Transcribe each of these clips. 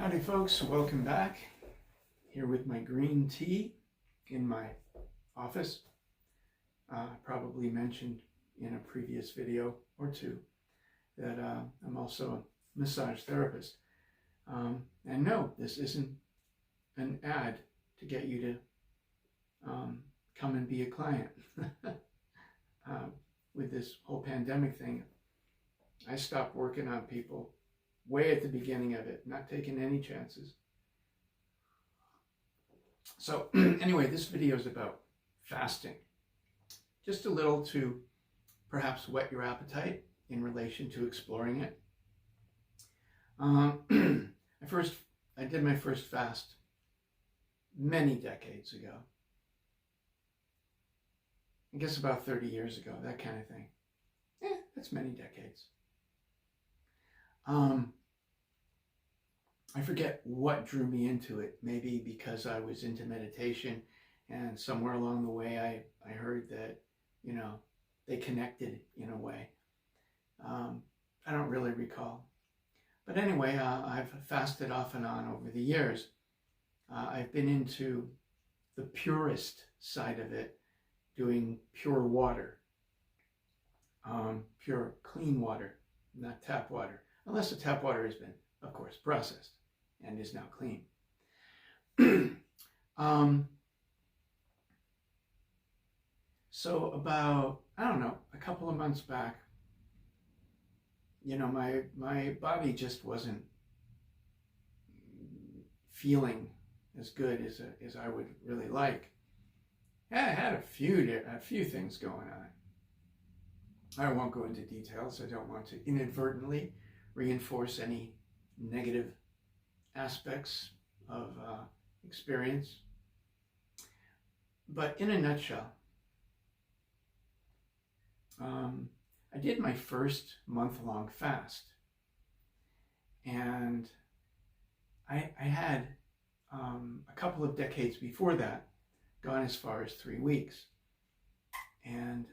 Howdy folks, welcome back. Here with my green tea in my office. Probably mentioned in a previous video or two that I'm also a massage therapist. And no, this isn't an ad to get you to come and be a client. With this whole pandemic thing, I stopped working on people way at the beginning of it, not taking any chances. So anyway, this video is about fasting. Just a little to perhaps whet your appetite in relation to exploring it. I did my first fast many decades ago. I guess about 30 years ago, that kind of thing. That's many decades. I forget what drew me into it. Maybe because I was into meditation, and somewhere along the way I heard that, they connected in a way. I don't really recall. But anyway, I've fasted off and on over the years. I've been into the purist side of it, doing pure water, pure clean water, not tap water, unless the tap water has been, of course, processed and is now clean. So about, a couple of months back, my body just wasn't feeling as good as I would really like. I had a few things going on. I won't go into details. I don't want to inadvertently reinforce any negative aspects of experience. But in a nutshell, I did my first month-long fast, and I had a couple of decades before that gone as far as 3 weeks, and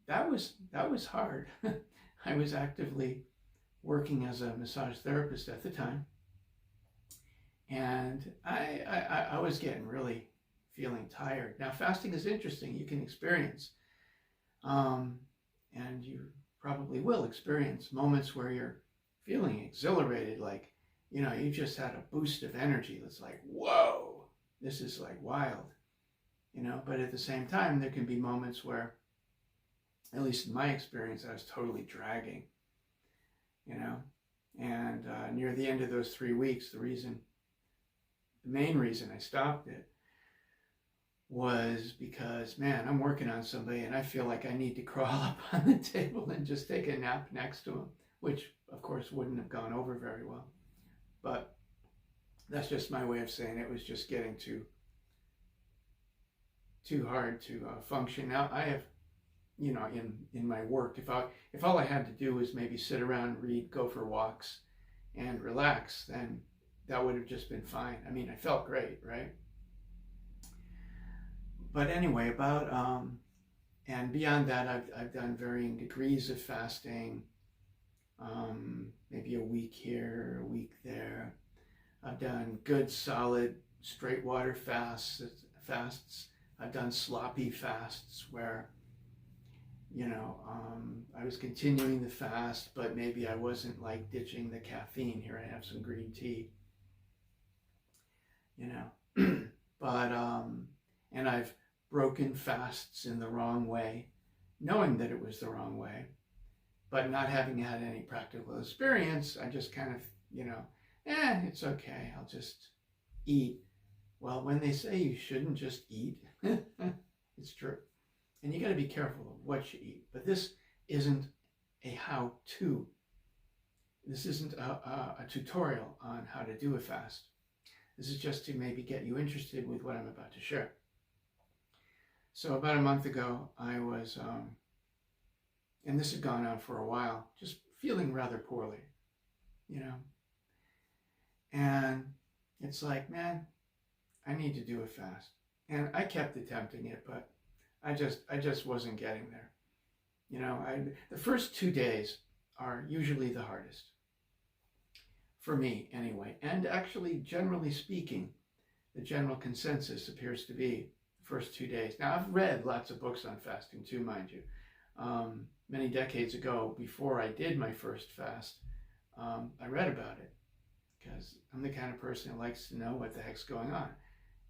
that was hard. I was actively working as a massage therapist at the time, and I was getting really feeling tired. Now, fasting is interesting. You can experience, and you probably will experience moments where you're feeling exhilarated, like, you just had a boost of energy. It's like, whoa, this is like wild, but at the same time, there can be moments where, at least in my experience, I was totally dragging, and near the end of those 3 weeks, the main reason I stopped it was because, man, I'm working on somebody and I feel like I need to crawl up on the table and just take a nap next to him, which of course wouldn't have gone over very well. But that's just my way of saying it was just getting too hard to function. Now I have, in my work, if all I had to do was maybe sit around, read, go for walks, and relax, then that would have just been fine. I mean, I felt great, right? But anyway, and beyond that, I've done varying degrees of fasting, maybe a week here, a week there. I've done good, solid, straight water fasts. I've done sloppy fasts where, I was continuing the fast, but maybe I wasn't like ditching the caffeine. Here I have some green tea, but, and I've broken fasts in the wrong way, knowing that it was the wrong way, but not having had any practical experience. I just kind of, it's okay, I'll just eat. Well, when they say you shouldn't just eat, it's true. And you got to be careful of what you eat. But this isn't a how-to. This isn't a tutorial on how to do a fast. This is just to maybe get you interested with what I'm about to share. So about a month ago, I was, and this had gone on for a while, just feeling rather poorly, and it's like, man, I need to do a fast. And I kept attempting it, but I just wasn't getting there. The first 2 days are usually the hardest. for me anyway. And actually, generally speaking, the general consensus appears to be the first 2 days. Now, I've read lots of books on fasting too, mind you. Many decades ago, before I did my first fast, I read about it because I'm the kind of person who likes to know what the heck's going on.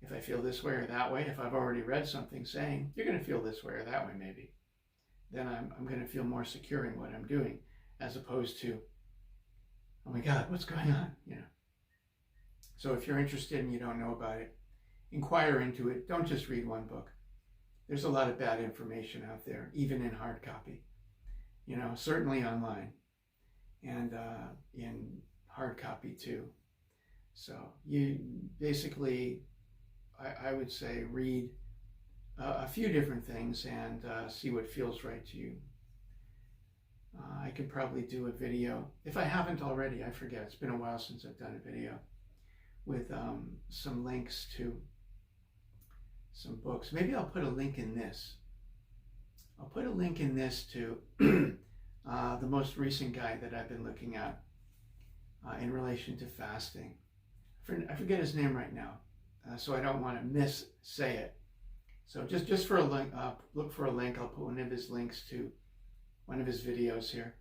If I feel this way or that way, if I've already read something saying, you're going to feel this way or that way maybe, then I'm going to feel more secure in what I'm doing, as opposed to, oh my God, what's going on? You know. So if you're interested and you don't know about it, inquire into it. Don't just read one book. There's a lot of bad information out there, even in hard copy. You know, certainly online and in hard copy too. So you basically, I would say, read a few different things and see what feels right to you. I could probably do a video. If I haven't already, I forget. It's been a while since I've done a video with some links to some books. Maybe I'll put a link in this. I'll put a link in this to the most recent guide that I've been looking at in relation to fasting. I forget his name right now, so I don't want to miss-say it. So just for a link, look for a link. I'll put one of his links to one of his videos here.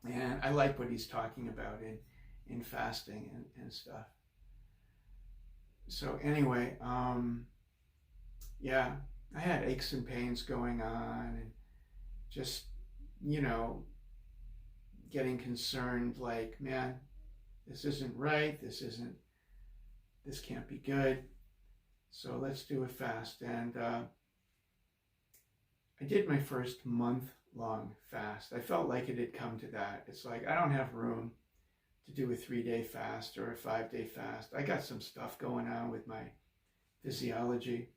And I like what he's talking about in fasting and stuff. So anyway, yeah, I had aches and pains going on and just, you know, getting concerned like, man, this isn't right. This can't be good. So let's do a fast. And I did my first month-long fast. I felt like it had come to that. It's like, I don't have room to do a 3-day fast or a 5-day fast. I got some stuff going on with my physiology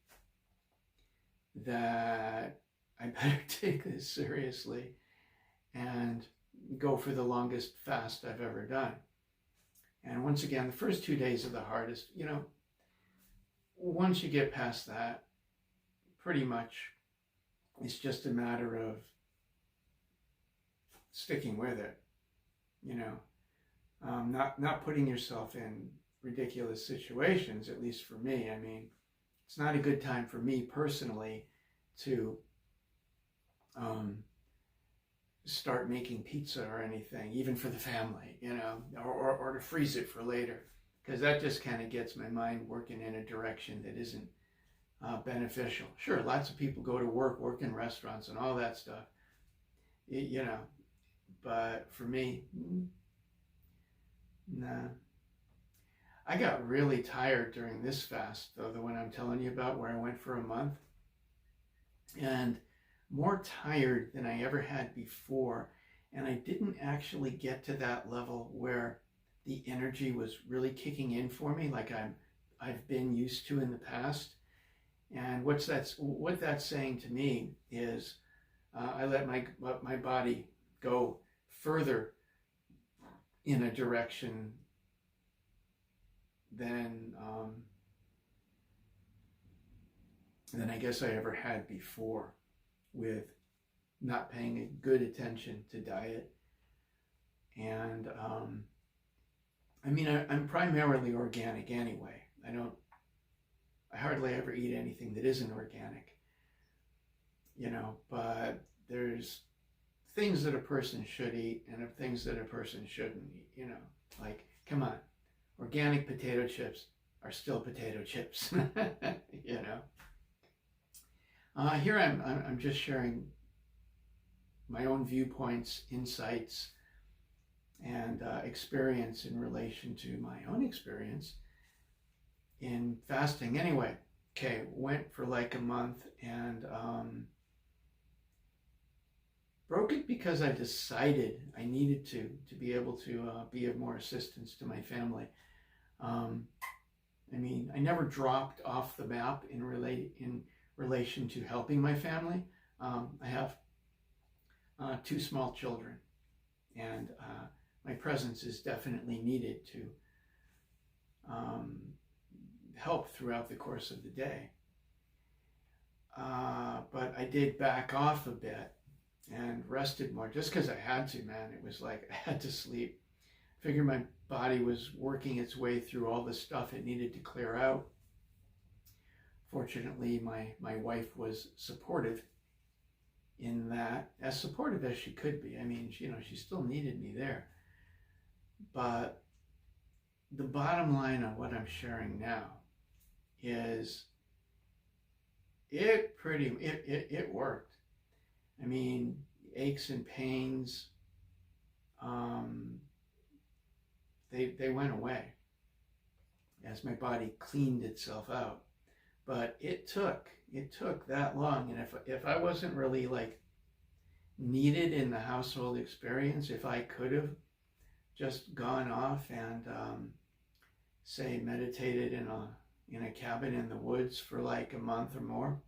that I better take this seriously and go for the longest fast I've ever done. And once again, the first 2 days are the hardest. You know, once you get past that, pretty much it's just a matter of sticking with it, you know, not putting yourself in ridiculous situations, at least for me. I mean, it's not a good time for me personally to start making pizza or anything, even for the family, you know, or to freeze it for later, because that just kind of gets my mind working in a direction that isn't beneficial. Sure, lots of people go to work in restaurants and all that stuff, you know, but for me, nah. I got really tired during this fast, though, the one I'm telling you about, where I went for a month, and more tired than I ever had before. And I didn't actually get to that level where the energy was really kicking in for me like I've been used to in the past. And what that's saying to me is I let my body go further in a direction than I guess I ever had before, with not paying good attention to diet. And I mean, I'm primarily organic anyway. I hardly ever eat anything that isn't organic, you know, but there's things that a person should eat and things that a person shouldn't eat, you know, like, come on, organic potato chips are still potato chips, you know. Here I'm just sharing my own viewpoints, insights, and experience in relation to my own experience in fasting. Anyway, okay, went for like a month and broke it because I decided I needed to be able to be of more assistance to my family. I mean, I never dropped off the map in relation to helping my family. I have 2 small children, and my presence is definitely needed to help throughout the course of the day. But I did back off a bit and rested more just because I had to, man. It was like I had to sleep. Figured my body was working its way through all the stuff it needed to clear out. Fortunately, my wife was supportive in that, as supportive as she could be. I mean, she still needed me there. But the bottom line of what I'm sharing now is it worked. I mean, aches and pains, they went away as my body cleaned itself out. But it took that long. And if I wasn't really like needed in the household experience, if I could have just gone off and say meditated in a cabin in the woods for like a month or more,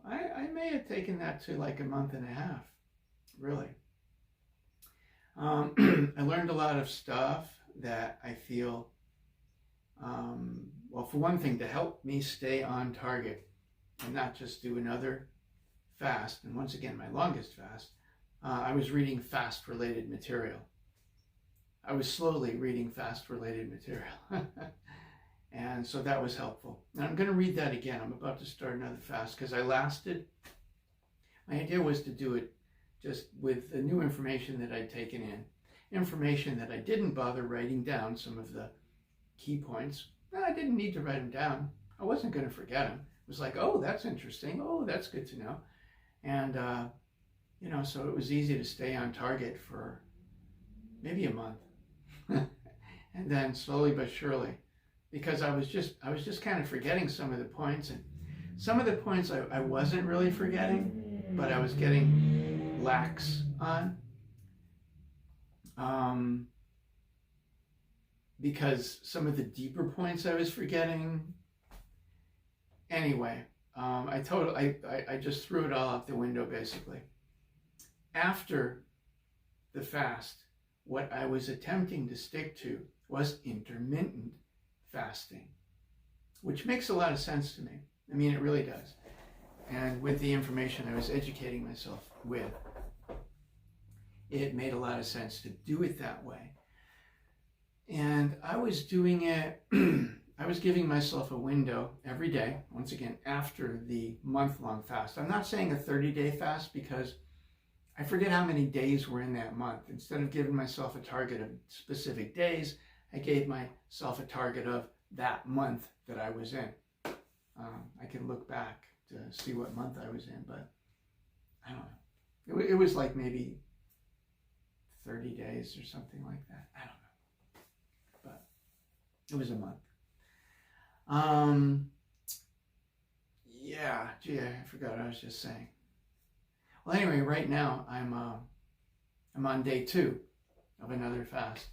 I may have taken that to like a month and a half, really. I learned a lot of stuff that I feel, well, for one thing, to help me stay on target and not just do another fast. And once again, my longest fast, I was reading fast-related material. I was slowly reading fast-related material. And so that was helpful. And I'm going to read that again. I'm about to start another fast because I lasted. My idea was to do it just with the new information that I'd taken in. Information that I didn't bother writing down, some of the key points. Well, I didn't need to write them down. I wasn't going to forget them. It was like, oh, that's interesting. Oh, that's good to know. And, so it was easy to stay on target for maybe a month. And then slowly but surely, because I was just kind of forgetting some of the points, and some of the points I wasn't really forgetting, but I was getting lax on, because some of the deeper points I was forgetting. Anyway, I just threw it all out the window basically. After the fast, what I was attempting to stick to was intermittent fasting, which makes a lot of sense to me. I mean, it really does. And with the information I was educating myself with, it made a lot of sense to do it that way. And I was doing it, I was giving myself a window every day, once again, after the month-long fast. I'm not saying a 30-day fast because I forget how many days were in that month. Instead of giving myself a target of specific days, I gave myself a target of that month that I was in. I can look back to see what month I was in, but I don't know. It was like maybe 30 days or something like that. I don't know. But it was a month. Yeah, gee, I forgot what I was just saying. Well, anyway, right now I'm on day 2 of another fast.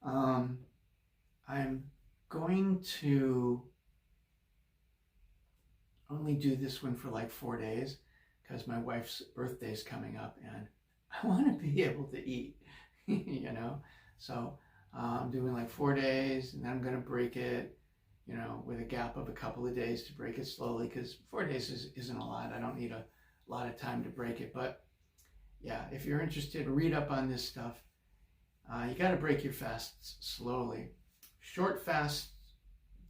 I'm going to only do this one for like 4 days because my wife's birthday is coming up and I want to be able to eat, So I'm doing like 4 days and then I'm going to break it, with a gap of a couple of days to break it slowly because 4 days isn't a lot. I don't need a lot of time to break it. But yeah, if you're interested, read up on this stuff. You got to break your fasts slowly. Short fasts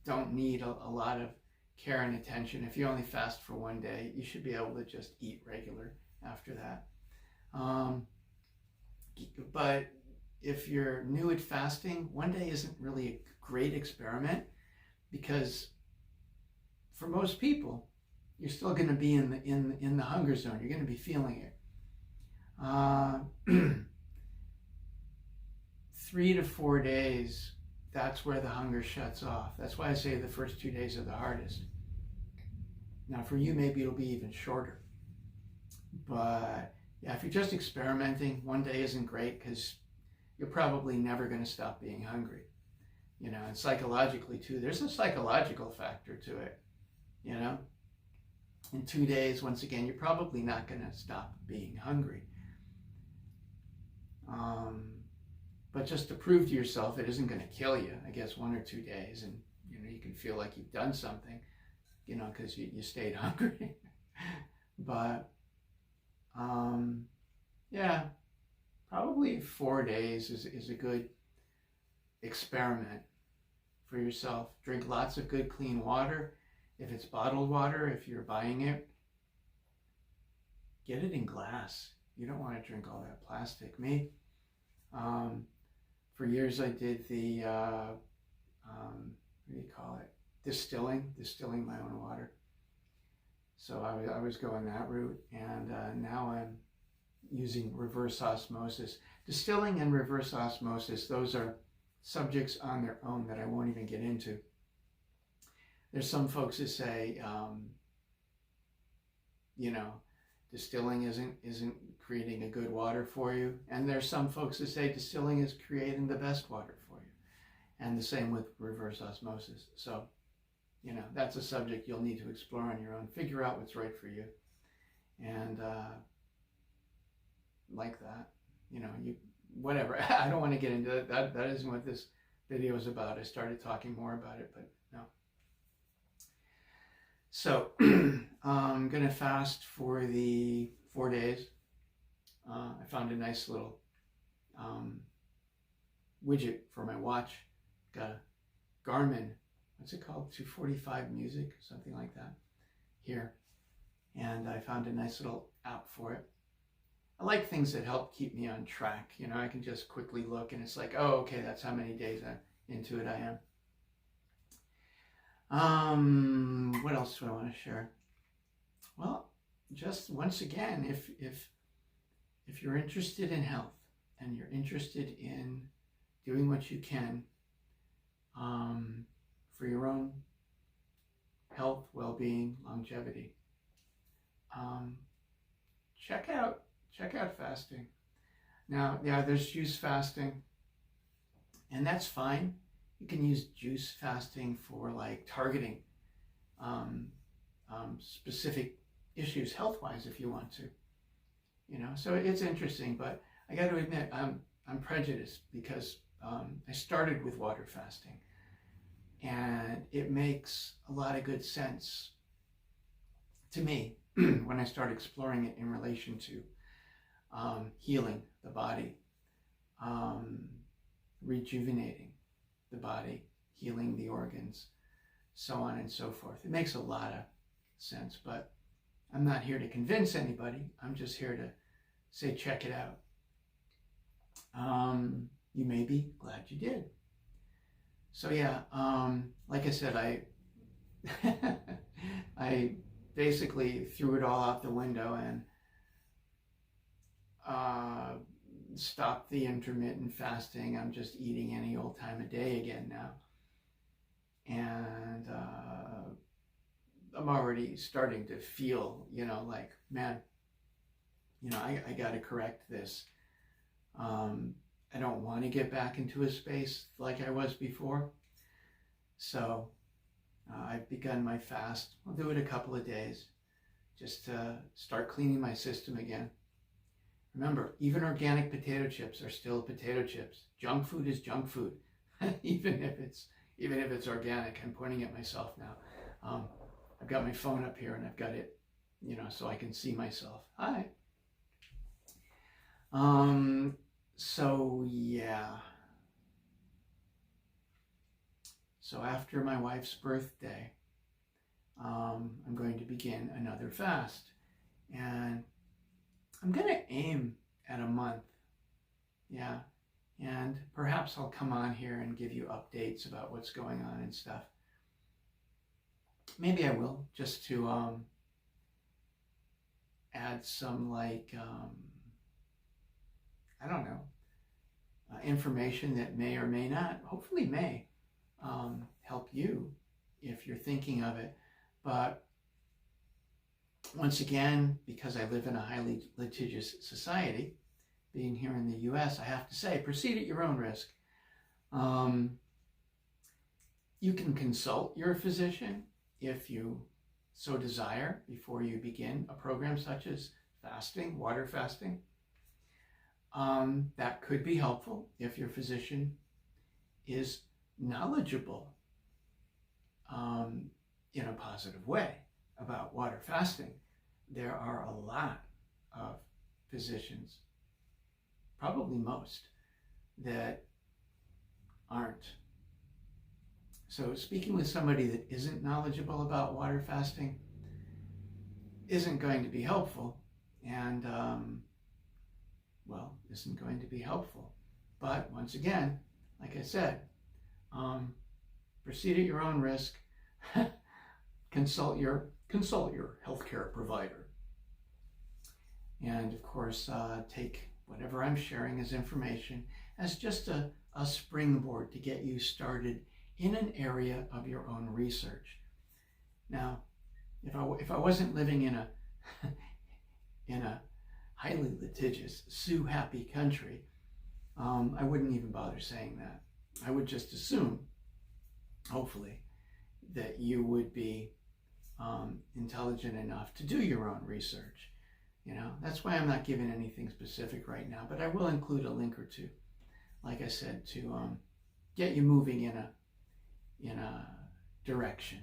don't need a lot of care and attention. If you only fast for 1 day, you should be able to just eat regular after that. But if you're new at fasting, 1 day isn't really a great experiment because for most people, you're still going to be in the hunger zone. You're going to be feeling it. 3 to 4 days, that's where the hunger shuts off. That's why I say the first 2 days are the hardest. Now for you, maybe it'll be even shorter. But yeah, if you're just experimenting, 1 day isn't great because you're probably never going to stop being hungry. And psychologically too, there's a psychological factor to it. In 2 days, once again, you're probably not going to stop being hungry. But just to prove to yourself it isn't going to kill you, I guess 1 or 2 days, and you can feel like you've done something, because you stayed hungry. But yeah, probably 4 days is a good experiment for yourself. Drink lots of good, clean water. If it's bottled water, if you're buying it, get it in glass. You don't want to drink all that plastic. Me, for years I did the, what do you call it? Distilling my own water. So I was going that route, and now I'm using reverse osmosis. Distilling and reverse osmosis, those are subjects on their own that I won't even get into. There's some folks that say, distilling isn't creating a good water for you, and there's some folks that say distilling is creating the best water for you, and the same with reverse osmosis. So, that's a subject you'll need to explore on your own. Figure out what's right for you, and like that, whatever. I don't want to get into it. That isn't what this video is about. I started talking more about it, but no. So I'm gonna fast for the 4 days. I found a nice little widget for my watch. Got a Garmin, what's it called? 245 Music, something like that, here. And I found a nice little app for it. I like things that help keep me on track. I can just quickly look and it's like, oh, okay, that's how many days into it I am. What else do I want to share? Well, just once again, if you're interested in health and you're interested in doing what you can for your own health, well-being, longevity, check out fasting. Now, yeah, there's juice fasting, and that's fine. You can use juice fasting for like targeting specific issues health-wise if you want to. So it's interesting, but I got to admit I'm prejudiced because I started with water fasting, and it makes a lot of good sense to me when I start exploring it in relation to healing the body, rejuvenating the body, healing the organs, so on and so forth. It makes a lot of sense, but I'm not here to convince anybody. I'm just here to say, check it out. You may be glad you did. So yeah, like I said, I basically threw it all out the window and stopped the intermittent fasting. I'm just eating any old time of day again now. And I'm already starting to feel, like, man, I got to correct this. I don't want to get back into a space like I was before. So I've begun my fast. I'll do it a couple of days just to start cleaning my system again. Remember, even organic potato chips are still potato chips. Junk food is junk food, even if it's organic. I'm pointing at myself now. I've got my phone up here and I've got it, so I can see myself. Hi. So yeah. So after my wife's birthday, I'm going to begin another fast, and I'm going to aim at a month. Yeah. And perhaps I'll come on here and give you updates about what's going on and stuff. Maybe I will, just to add some, like, I don't know, information that may or may not, hopefully may, help you if you're thinking of it. But once again, because I live in a highly litigious society, being here in the US, I have to say, proceed at your own risk. You can consult your physician if you so desire before you begin a program such as fasting, water fasting. That could be helpful if your physician is knowledgeable in a positive way about water fasting. There are a lot of physicians, probably most, that aren't. So speaking with somebody that isn't knowledgeable about water fasting isn't going to be helpful, and isn't going to be helpful. But once again, like I said, proceed at your own risk. consult your healthcare provider, and of course, take whatever I'm sharing as information as just a springboard to get you started in an area of your own research. Now, if I wasn't living in a in a highly litigious, sue-happy country, I wouldn't even bother saying that. I would just assume, hopefully, that you would be intelligent enough to do your own research. You know, that's why I'm not giving anything specific right now, but I will include a link or two, like I said, to get you moving in a direction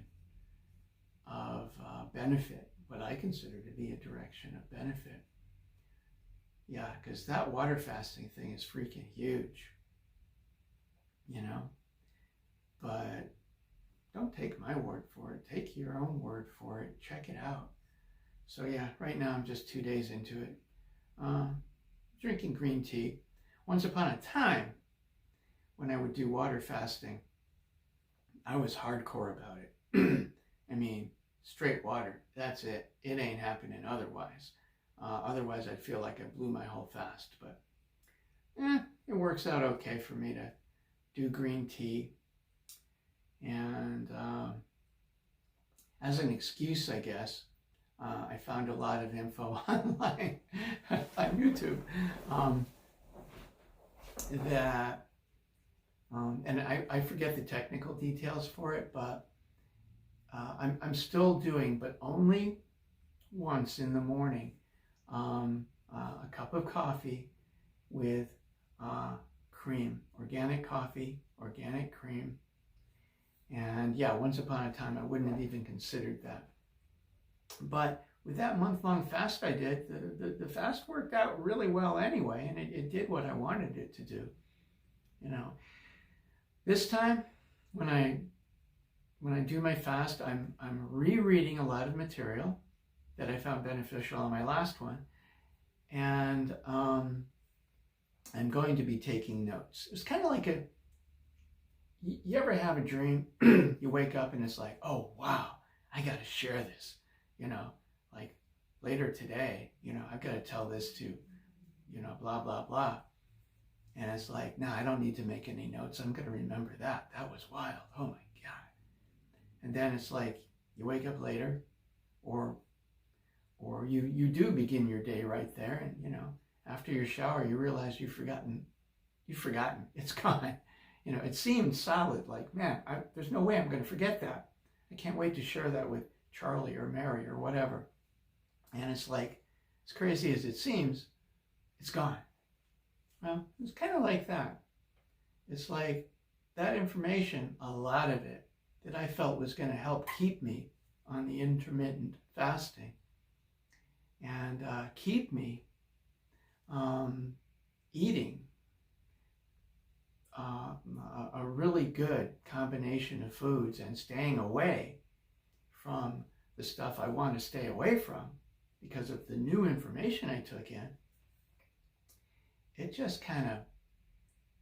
of benefit, what I consider to be a direction of benefit. Yeah, because that water fasting thing is freaking huge, you know, but don't take my word for it. Take your own word for it. Check it out. So yeah, right now I'm just 2 days into it. Drinking green tea. Once upon a time, when I would do water fasting, I was hardcore about it. I mean, straight water, that's it. It ain't happening otherwise. Otherwise, I'd feel like I blew my whole fast. But it works out okay for me to do green tea. And as an excuse, I guess, I found a lot of info online on YouTube that, and I forget the technical details for it, but I'm still doing, but only once in the morning, a cup of coffee with cream, organic coffee, organic cream. And yeah, once upon a time, I wouldn't have even considered that. But with that month-long fast I did, the fast worked out really well anyway, and it did what I wanted it to do. You know, this time when I do my fast, I'm rereading a lot of material that I found beneficial on my last one, and I'm going to be taking notes. It's kind of like you ever have a dream, you wake up and it's like, oh, wow, I got to share this, you know, like later today, you know, I've got to tell this to, you know, blah, blah, blah. And it's like, no, I don't need to make any notes. I'm going to remember that. That was wild. Oh my God. And then it's like, you wake up later, or you do begin your day right there. And, you know, after your shower, you realize you've forgotten, it's gone. You know, it seemed solid, like, man, there's no way I'm going to forget that. I can't wait to share that with Charlie or Mary or whatever. And it's like, as crazy as it seems, it's gone. Well, it's kind of like that. It's like that information, a lot of it, that I felt was going to help keep me on the intermittent fasting and keep me eating a really good combination of foods and staying away from the stuff I want to stay away from because of the new information I took in. It just kind of,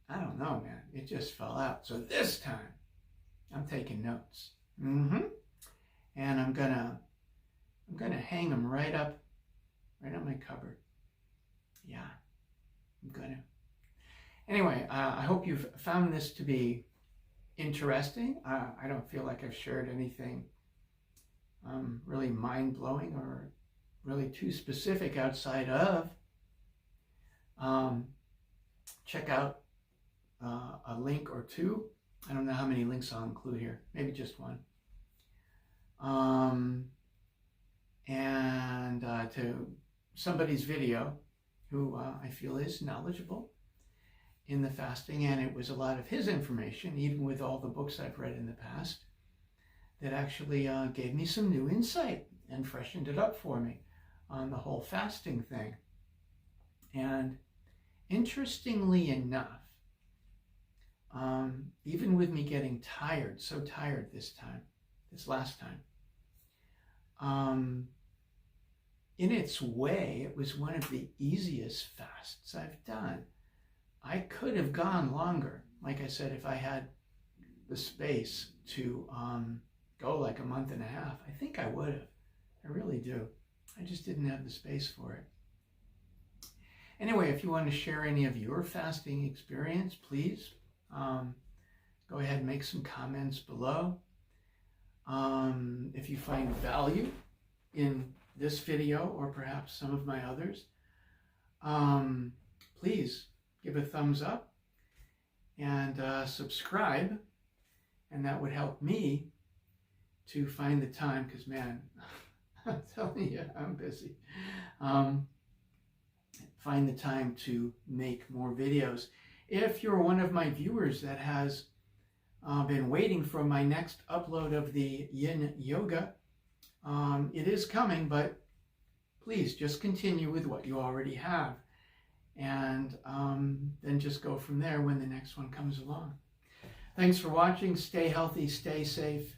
I don't know, man, it just fell out. So this time I'm taking notes. And I'm gonna hang them right up my cupboard. Yeah, I'm gonna. Anyway, I hope you've found this to be interesting. I don't feel like I've shared anything really mind-blowing or really too specific outside of. Check out a link or two. I don't know how many links I'll include here. Maybe just one. And to somebody's video who I feel is knowledgeable in the fasting, and it was a lot of his information, even with all the books I've read in the past, that actually gave me some new insight and freshened it up for me on the whole fasting thing. And interestingly enough, even with me getting tired, so tired this last time, in its way, it was one of the easiest fasts I've done. I could have gone longer. Like I said, if I had the space to go like a month and a half, I think I would have. I really do. I just didn't have the space for it. Anyway, if you want to share any of your fasting experience, please go ahead and make some comments below. If you find value in this video or perhaps some of my others, please give a thumbs up and subscribe, and that would help me to find the time, because man, I'm telling you, I'm busy. Find the time to make more videos. If you're one of my viewers that has been waiting for my next upload of the Yin Yoga, it is coming, but please just continue with what you already have, and then just go from there when the next one comes along. Thanks for watching. Stay healthy, stay safe,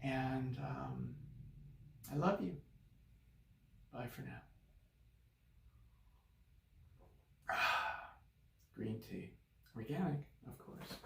and I love you. Bye for now. Green tea. Organic, of course.